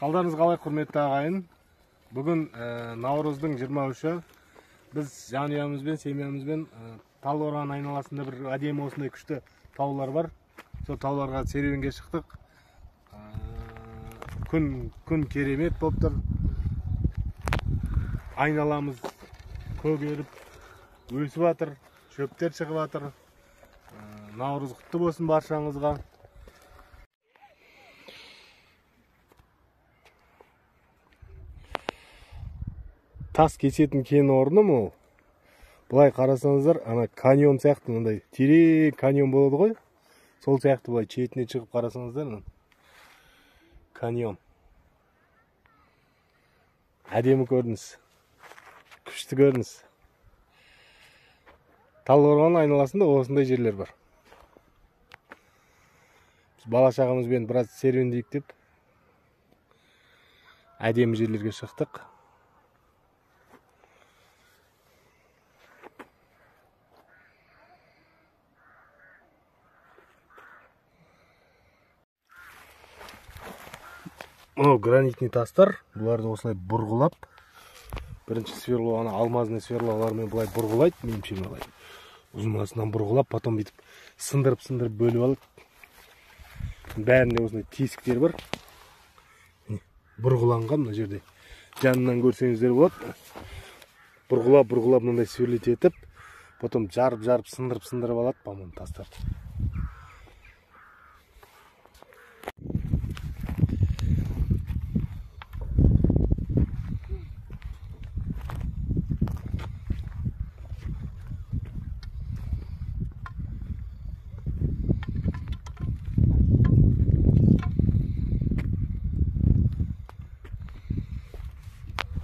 Қалдарыңыз қалай, құрметті ағайын? Бүгін Наурыздың 23-і біз жанұямызбен, семьямызбен Талдықорған айналасында бір әдемі осындай күшті таулар бар. Сол тауларға серуенге шықтық. Күн керемет болып тұр. Айналамыз көгеріп, өсіп жатыр, шөптер шығып жатыр. Наурыз құтты болсын баршаңызға. Тас кесетін кен орны бұл. Бұлай қарасаңыздар, ана каньон сияқты, мындай терең каньон болады ғой. Сол сияқты бұлай шетіне шығып қарасаңыздар, каньон. Әдемі көрініс. Күшті көрініс. Талдықорған айналасында осындай жерлер бар. Біз бала шағамызбен біраз серуендейік деп әдемі жерлерге шықтық. Мынау гранитный тастар, бұларды осылай бұрғылап, бірінші сверло, ана алмазный сверлолармен бұлай бұрғылайды, меніңше бұлай ұзынасынан бұрғылап, потом бүйтіп сындырып бөліп алып. Бәрінде осындай тесіктер бар. Бұрғыланған мына жерде. Жанынан көрсеңіздер болады. Бұрғылап мынандай сверлет етіп, потом жарып сындырып алады, по-моему, тастарды.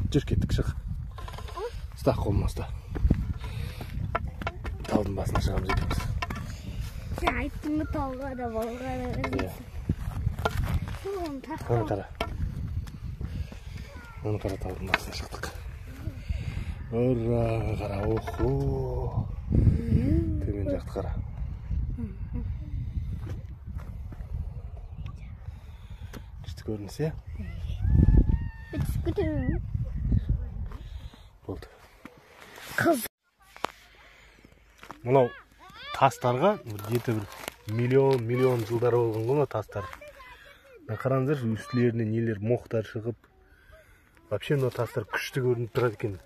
Жүр кеттік, шық. Ұста қолына ұста. Талдың басына шығамыз етеміз. Сен айттың ба талға да балға да өзгесі. Оны қара талдың басына шықтық. Ұра, қара, охо. Төмен жақты қара. Күшті көрініс, е? Күшті болды. Қыз. Мынау тастарға где-то бір миллион жылдар болған ғой тастар. Қараңыздар, үстілеріне нелер моқтар шығып. Вообще мынау тастар күшті көрініп тұрады екен.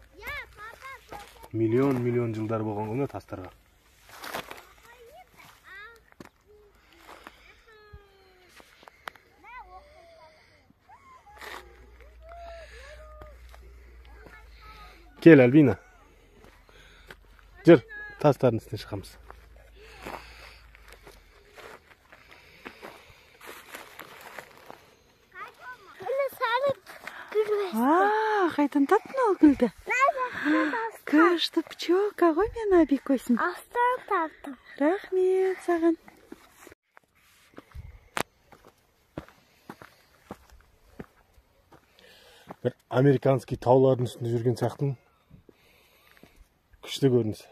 Миллион жылдар болған ғой тастарға. Кел, Альбина. Жүр, тастардың үстіне шығамыз. Қайдан таптың ол гүлді? Күшті пчелка ғой мен Абикөсім. Астан таптым. Рахмет саған. Бір американский таулардың үстінде жүрген сияқтың күшті көрініс.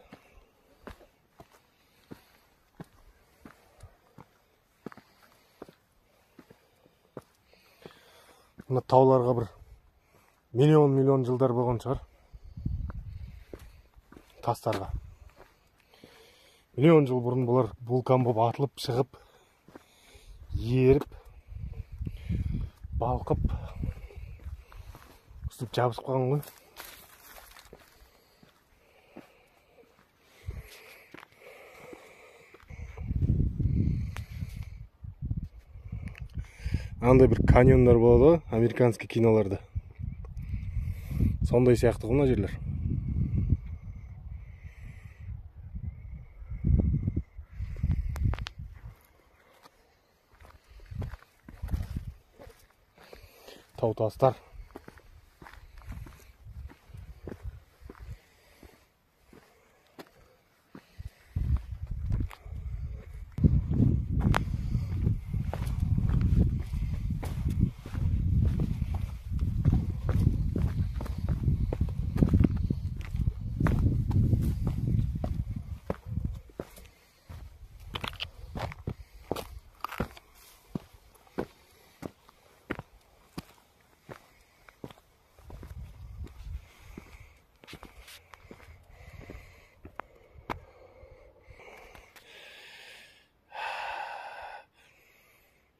Мына тауларға бір миллион жылдар болған шығар. Тастарға. Миллион жыл бұрын бұлар вулкан болып атылып, шығып, еріп, балқып, үстіп жабысып қалған ғой. Андай бір каньондар болады, американский киноларда. Сондай сияқты ғой мына жерлер. Тау тастар.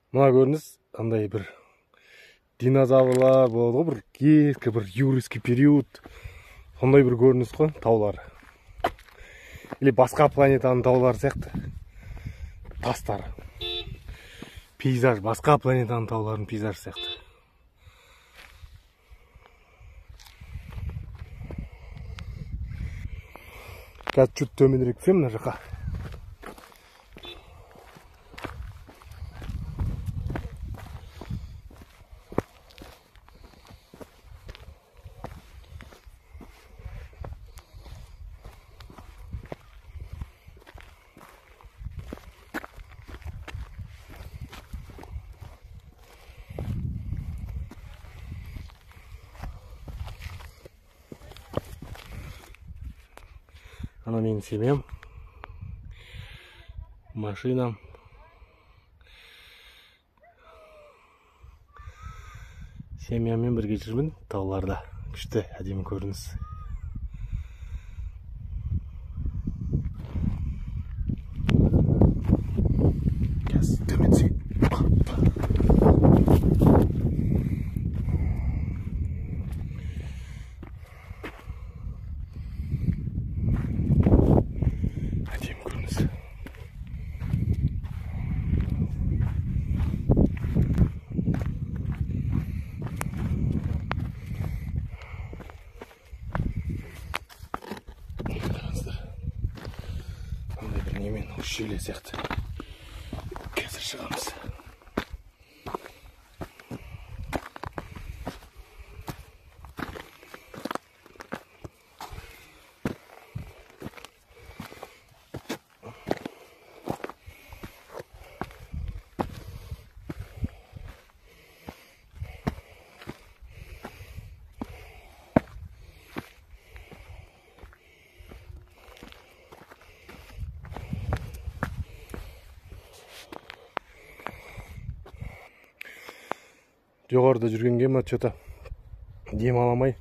Мына көрініс андай бір динозаврлар болады ғой, бір ескі бір юрийский период. Сондай бір көрініс қой таулар. Или басқа планетаның таулары сияқты. Тастар. Пейзаж, басқа планетаның тауларының пейзажы сияқты. Қазір чуть төменірек түсем мына жаққа. Ана менің семьям, машинам. Семьямен бірге жүрмін тауларда. Күшті әдемі көрініс. Қазір төмен түсейін. Немен ущелье сияқты. Қазір шығамыз. Жоғарыда жүргенге ма что-то дем аламай,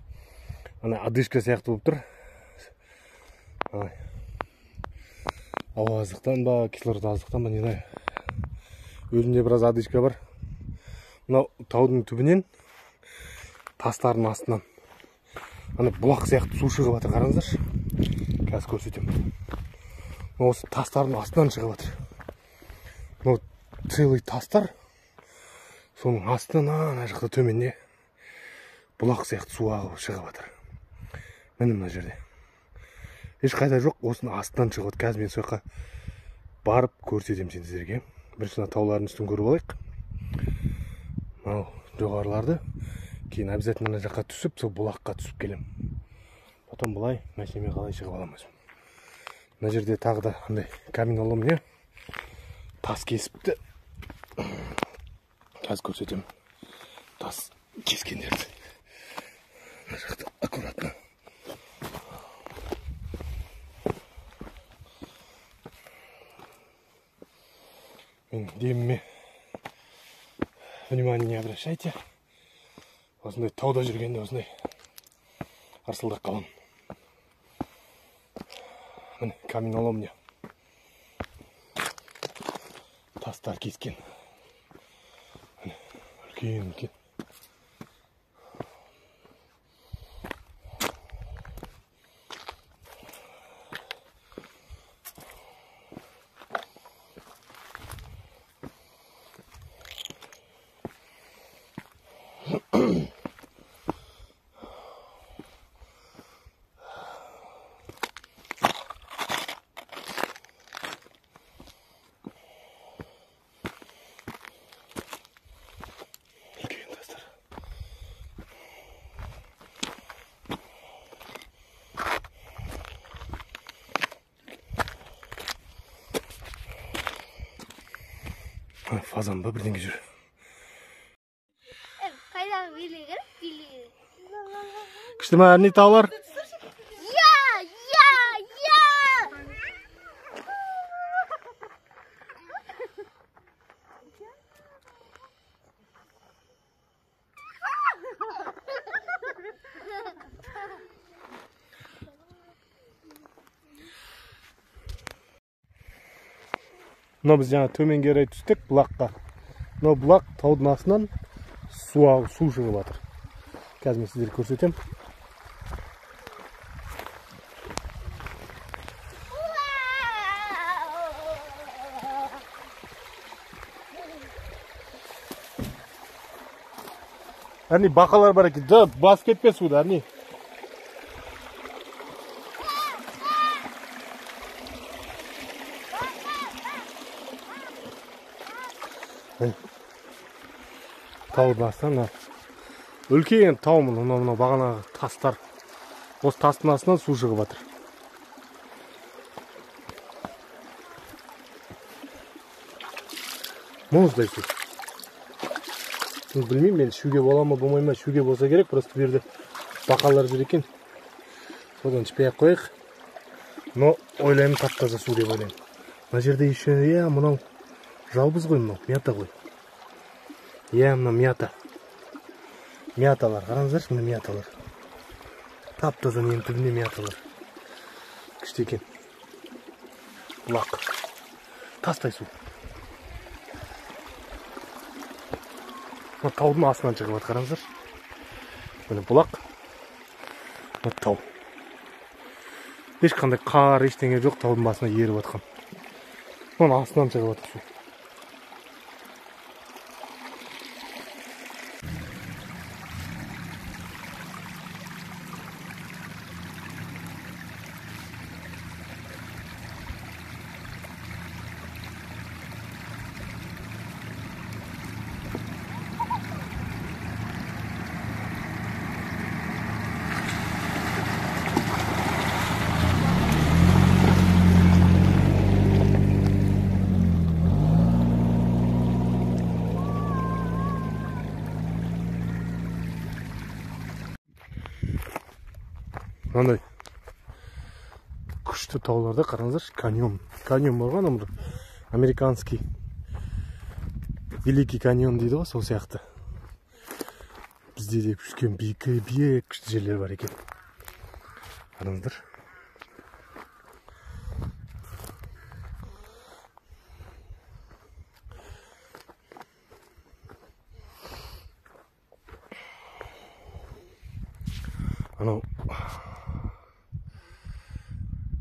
ана одышка сияқты болып тұр. Ауа аздықтан ба, кислород аздықтан ба, не знаю. Өзімде біраз одышка бар. Мынау таудың түбінен, тастардың астынан ана бұлақ сияқты су шығып жатыр, қараңыздаршы. Қазір көрсетемін. Осы тастардың астынан шығып жатыр. Мынау целый тастар. Соның астынан ана жақта төменде бұлақ сияқты су ағып шығып жатыр. Міне мына жерде. Ешқайда жоқ, осының астынан шығып жатыр. Қазір мен сол жаққа барып көрсетемін сіздерге. Бірінші таулардың үстін көріп алайық. Мынау жоғарыларды. Кейін обязательно мына жаққа түсіп, сол бұлаққа түсіп келем. Потом бұлай мәшинемен қалай шығып аламыз. Мына жерде тағы да андай каменолом не? Тас кесіпті. Қазір көрсетем тас кескендерді. Мына жақта аккуратно. Мен деміме внимание не обращайте. Осындай тауда жүргенде осындай арсылдап қалам. Міне каменолом не? Тастар кескен. Үлкен. Fazan ba birden geçir. Kaydan bilir. Kıştı mı erni tağlar? Ya. Mына біз жаңа төменге қарай түстік бұлаққа. мына бұлақ таудың астынан су шығып жатыр. Қазір мен сіздерге көрсетем. Әне бақалар бар екен. Бас кетпе суда, әне. Таудың астынан үлкен тау, мына бағанағы тастар. Осы тастың астынан су шығып жатыр. Мұздай су. Білмеймін, мен шуге бола ма, болмай ма, шуге болса керек, просто бұл жерде бақалар жүр екен. Содан ішпей-ақ қояйық. Но ойлаймын тап-таза су деп ойлаймын. Мына жерде еще, мынау жалбыз ғой, мынау мята ғой. Мына мята. Мяталар, қараңыздаршы, мына мяталар. Тап-таза ненің түбінде мяталар. Күшті екен. Бұлақ. Тастай су. Таудың астынан шығып жатыр, қараңыздар. Міне бұлақ. Тау. Ешқандай қар, ештеңе жоқ, таудың басына еріп жатқан. Оның астынан шығып жатыр су. Мынандай күшті тауларда қараңыздаршы, каньон. Каньон болған, американский Великий каньон дейді ғой, сол сияқты. Бізде де күшкен биік күшті жерлер бар екен. Қараңыздар.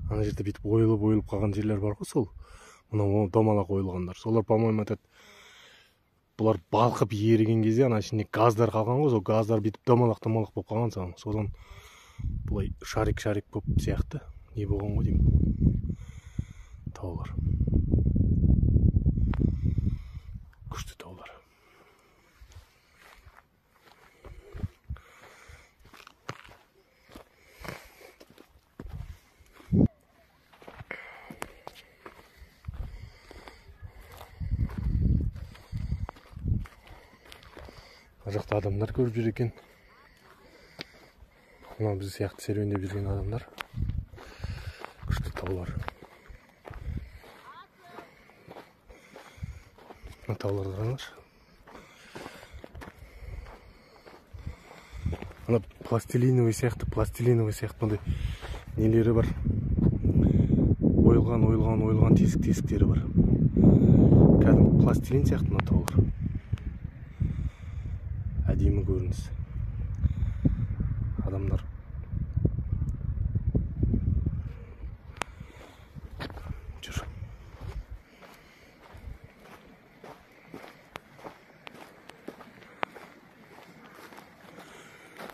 Ана жерде бүйтіп ойылып қалған жерлер бар ғой, сол. Мына домалақ ойылғандар. Солар, по-моему, бұлар балқып еріген кезде, ана ішінде газдар қалған ғой, сол газдар бүйтіп домалақ болып қалған саған. Содан бұлай шарик болып сияқты. Не болған ғой деймін. Таулар. Күшті таулар. Жақта адамдар көріп жүр екен. Мына біз сияқты серуендеп жүрген адамдар. Күшті таулар. Мына тауларды қараңызшы. Мына пластилиновый сияқты мындай нелері бар. Ойылған тесіктері бар. Кәдімгі пластилин сияқты мына таулар. Әдемі көрініс. Адамдар жүр.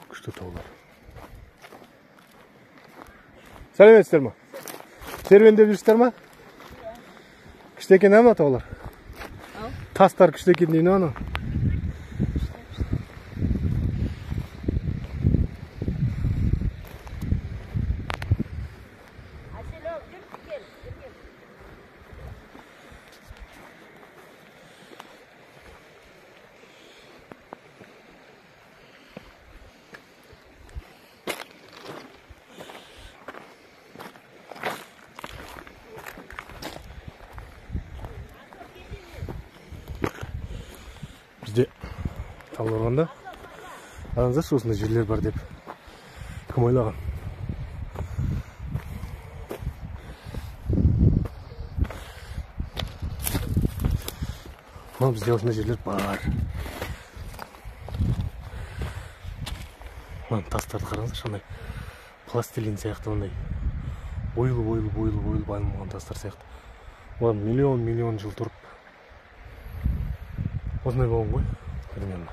Күшті таулар. Сәлеметсіздер ме? Серуендеп жүрсіздер ме? Күшті екен ама таулар? Тастар күшті екен дейін ана? Бізде талғырғанда қараңыздаршы, осындай жерлер бар деп кім ойлаған. Бізде осындай жерлер бар. Тастарды қараңыздар, шандай пластилин сияқты, ондай ойылып айналған тастар сияқты. Олар миллион жыл тұрып осындай болған ғой. Примерно.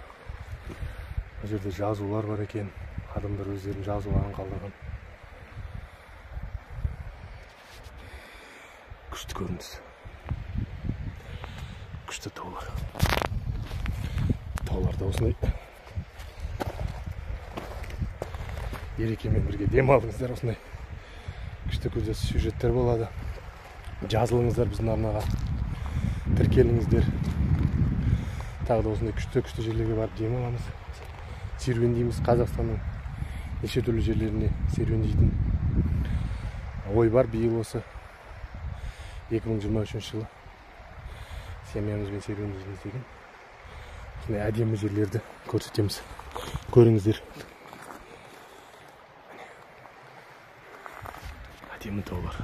Бұл жерде жазулар бар екен. Адамдар өздерінің жазуларын қалдырған. Күшті көрініс. Күшті таулар. Тауларда осындай ерекемен бірге дем алыңыздар. Осындай күшті көзде сюжеттер болады. Жазылыңыздар біздің арнаға. Тіркеліңіздер. Тағы да осындай күшті жерлерге барып дем аламыз. Серуендейміз. Қазақстанның неше түрлі жерлеріне серуендейтін ой бар. Биыл осы 2023 жылы семьямызбен серуендейміз деген осындай әдемі жерлерді көрсетеміз. Көріңіздер. Әдемі таулар.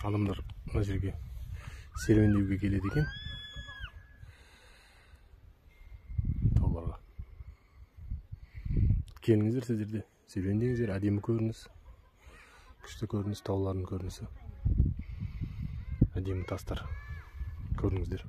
Адамдар мына жерге серуендеуге келеді екен. Тауларға. Келіңіздер сіздер де серуендеңіздер. Әдемі көрініс. Күшті көрініс, таулардың көрінісі. Әдемі тастар. Көріңіздер.